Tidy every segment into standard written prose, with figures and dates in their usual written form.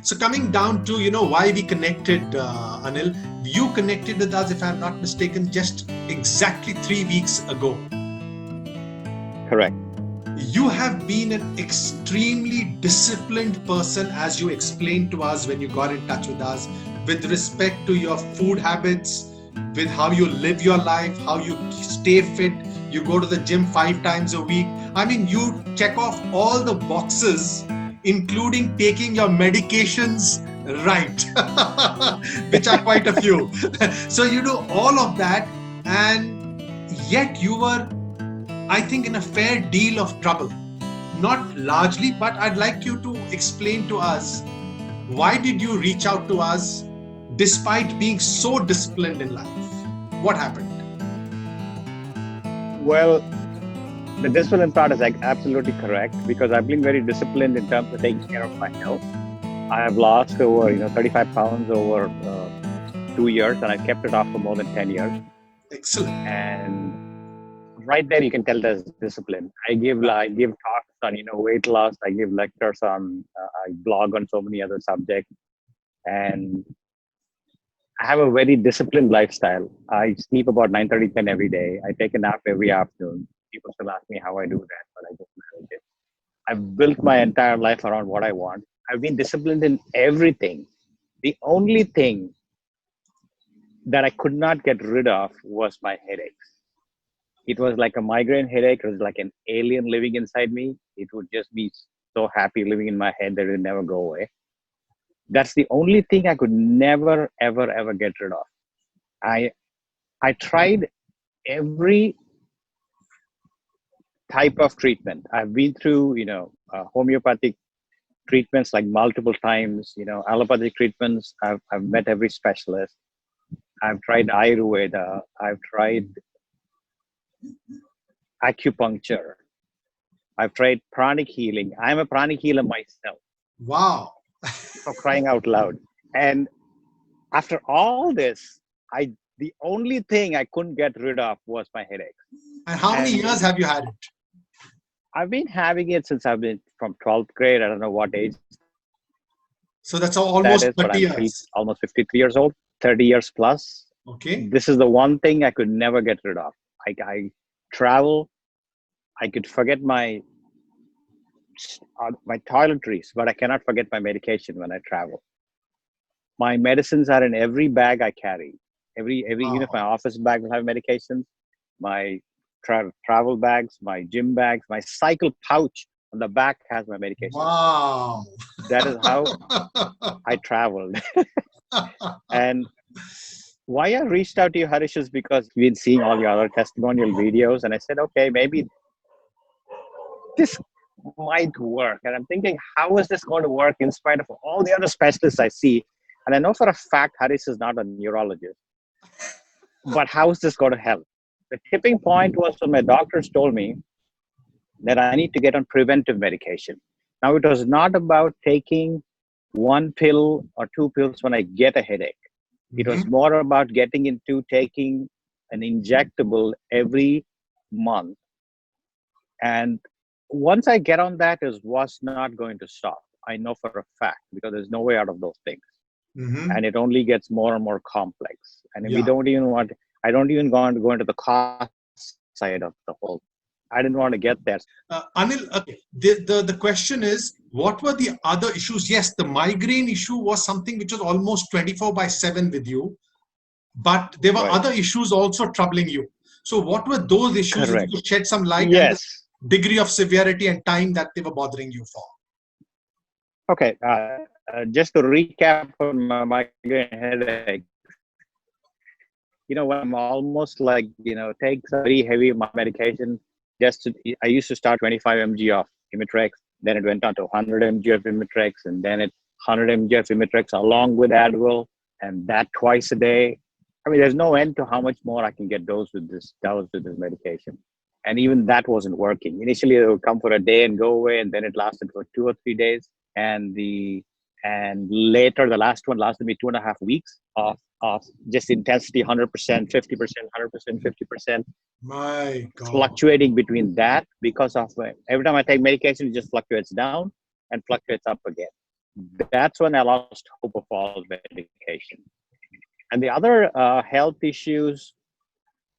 So coming down to, why we connected, Anil, you connected with us, if I'm not mistaken, just exactly 3 weeks ago. Correct. You have been an extremely disciplined person, as you explained to us when you got in touch with us, with respect to your food habits, with how you live your life, how you stay fit. You go to the gym 5 times a week. I mean, you check off all the boxes, including taking your medications right, which are quite a few. So you do all of that, and yet you were, I think, in a fair deal of trouble. Not largely, but I'd like you to explain to us, why did you reach out to us despite being so disciplined in life? What happened? Well, the discipline part is like absolutely correct because I've been very disciplined in terms of taking care of my health. I have lost over 35 pounds over 2 years, and I kept it off for more than 10 years. Excellent. And right there, you can tell there's discipline. I give talks on weight loss. I give lectures on. I blog on so many other subjects, and I have a very disciplined lifestyle. I sleep about 9:30, 10 every day. I take a nap every afternoon. People still ask me how I do that, but I just manage it. I've built my entire life around what I want. I've been disciplined in everything. The only thing that I could not get rid of was my headaches. It was like a migraine headache. It was like an alien living inside me. It would just be so happy living in my head that it would never go away. That's the only thing I could never, ever, ever get rid of. I I tried every type of treatment. I've been through, homeopathic treatments like multiple times, allopathic treatments. I've met every specialist. I've tried Ayurveda. I've tried acupuncture. I've tried pranic healing. I'm a pranic healer myself, Wow. for crying out loud. And after all this, the only thing I couldn't get rid of was my headache. And how many And years have you had it? I've been having it since I've been from 12th grade. I don't know what age So that's that almost is, but 30 I'm years. almost 53 years old, 30 years plus. Okay. This is the one thing I could never get rid of. I travel, I could forget my toiletries, but I cannot forget my medication when I travel. My medicines are in every bag I carry. Every even if my Wow. office bag will have medications, my travel bags, my gym bags, my cycle pouch on the back has my medications. Wow. That is how I traveled. And why I reached out to you, Harish, is because we've been seeing all your other testimonial videos, and I said, okay, maybe this might work. And I'm thinking, how is this going to work in spite of all the other specialists I see? And I know for a fact Harish is not a neurologist, but how is this going to help? The tipping point was when my doctors told me that I need to get on preventive medication. Now, it was not about taking one pill or two pills when I get a headache. It was Mhm. more about getting into taking an injectable every month. And once I get on that, it was not going to stop. I know for a fact because there's no way out of those things. Mhm. And it only gets more and more complex. And we Yeah. don't even want, I don't even want to go into the cost side of the whole. I didn't want to get there. Anil, okay. The question is, what were the other issues? Yes, the migraine issue was something which was almost 24 by 7 with you, but there were Right. other issues also troubling you. So, what were those issues? If you Correct. could shed some light and the Yes. degree of severity and time that they were bothering you for. Okay. Just to recap on my migraine headache, when I'm almost like, take some very heavy medication, I used to start 25 mg of Imitrex, then it went on to 100 mg of Imitrex, and then it 100 mg of Imitrex along with Advil, and that twice a day. I mean, there's no end to how much more I can get dosed with this medication. And even that wasn't working. Initially, it would come for a day and go away, and then it lasted for 2 or 3 days. And later, the last one lasted me 2.5 weeks of just intensity, 100%, 50%, 100%, 50%. My God. Fluctuating between that because of every time I take medication, it just fluctuates down and fluctuates up again. that's when I lost hope of all medication. And the other health issues,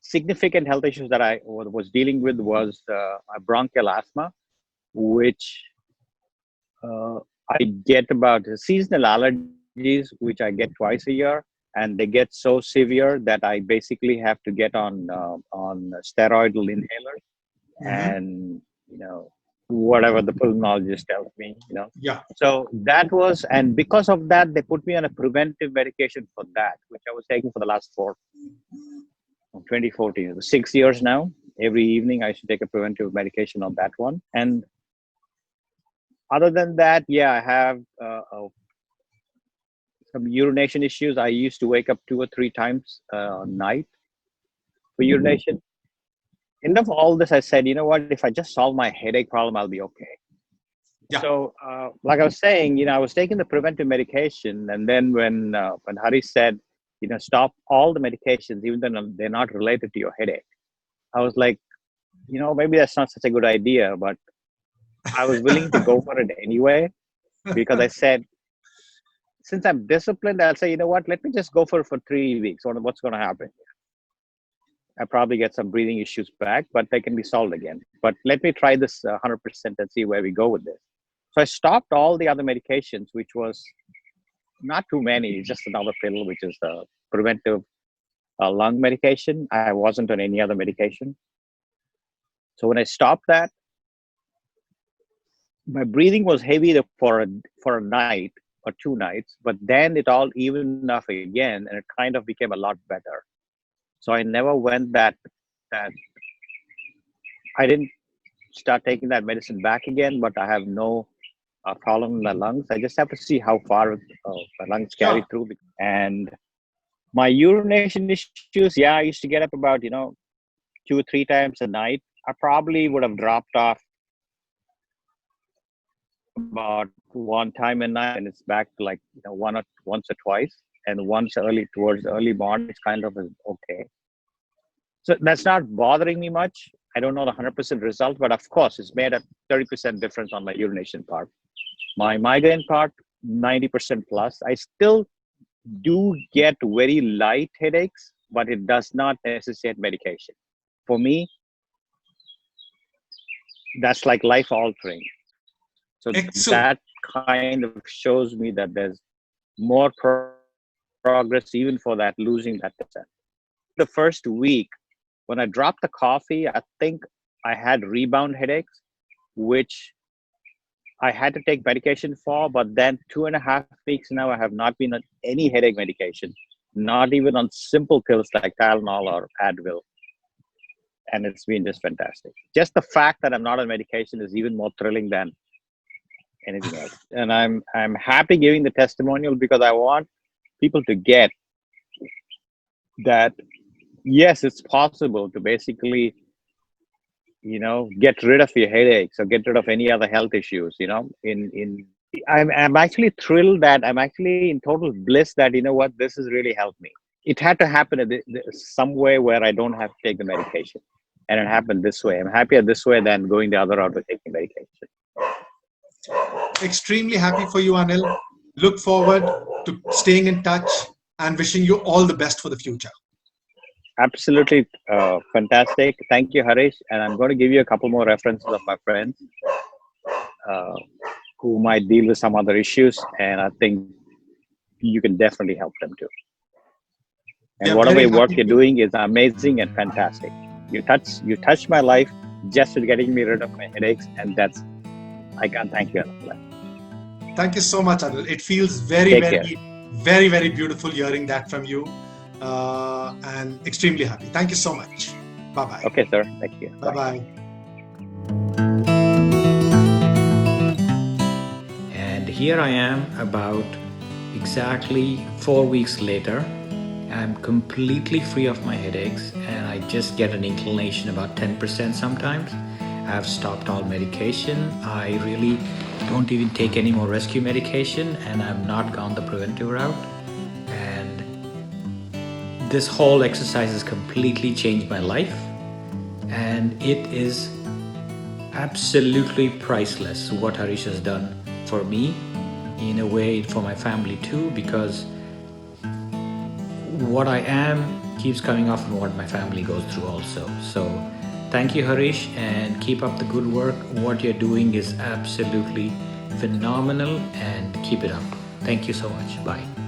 significant health issues that I was dealing with was a bronchial asthma, which uh, I get about seasonal allergies, which I get twice a year, and they get so severe that I basically have to get on steroidal inhalers Hmm. and whatever the pulmonologist tells me. Yeah. So that was, and because of that, they put me on a preventive medication for that, which I was taking for the last 2014. It was 6 years now. Every evening, I used to take a preventive medication on that one. And other than that, yeah, I have some urination issues. I used to wake up 2 or 3 times a night for urination. Enough of all this, I said, you know what? If I just solve my headache problem, I'll be okay. Yeah. So, like I was saying, I was taking the preventive medication, and then when Hari said, stop all the medications, even though they're not related to your headache, I was like, maybe that's not such a good idea, but I was willing to go for it anyway because I said, since I'm disciplined, I'll say, you know what? Let me just go for 3 weeks. What's going to happen? I probably get some breathing issues back, but they can be solved again. But let me try this 100% and see where we go with this. So I stopped all the other medications, which was not too many, just another pill, which is the preventive lung medication. I wasn't on any other medication. So when I stopped that, my breathing was heavy for a night or 2 nights, but then it all evened off again, and it kind of became a lot better. So I never went that I didn't start taking that medicine back again, but I have no problem in my lungs. I just have to see how far my lungs carry Sure. through. And my urination issues, yeah, I used to get up about 2 or 3 times a night. I probably would have dropped off about one time a night, and it's back to like once or twice, and once towards early morning, it's kind of okay. So that's not bothering me much. I don't know the 100% result, but of course, it's made a 30% difference on my urination part. My migraine part, 90% plus. I still do get very light headaches, but it does not necessitate medication. For me, that's like life altering. So Excellent. that kind of shows me that there's more progress even for that losing that percent. The first week, when I dropped the coffee, I think I had rebound headaches, which I had to take medication for. But then 2.5 weeks now, I have not been on any headache medication, not even on simple pills like Tylenol or Advil. And it's been just fantastic. Just the fact that I'm not on medication is even more thrilling than anything else. And I'm happy giving the testimonial because I want people to get that yes, it's possible to basically get rid of your headaches or get rid of any other health issues. In I'm actually thrilled that I'm actually in total bliss that what, this has really helped me. It had to happen some way where I don't have to take the medication, and it happened this way. I'm happier this way than going the other route with taking medication. Extremely happy for you, Anil. Look forward to staying in touch and wishing you all the best for the future. Absolutely fantastic. Thank you, Harish. And I'm going to give you a couple more references of my friends uh, who might deal with some other issues, and I think you can definitely help them too. We And are whatever very work happy you're to. doing is amazing and fantastic. You touched my life just with getting me rid of my headaches, and that's I can't thank you enough. Thank you so much, Anil. It feels very, Take care. very, very, very beautiful hearing that from you, and extremely happy. Thank you so much. Bye bye. Okay, sir. Thank you. Bye Bye. bye. And here I am about exactly 4 weeks later. I'm completely free of my headaches and I just get an inclination about 10% sometimes. I've stopped all medication. I really don't even take any more rescue medication and I've not gone the preventive route. And this whole exercise has completely changed my life and it is absolutely priceless what Harish has done for me in a way for my family too, because what I am keeps coming off and what my family goes through also. So thank you, Harish, and keep up the good work. What you're doing is absolutely phenomenal, and keep it up. Thank you so much. Bye.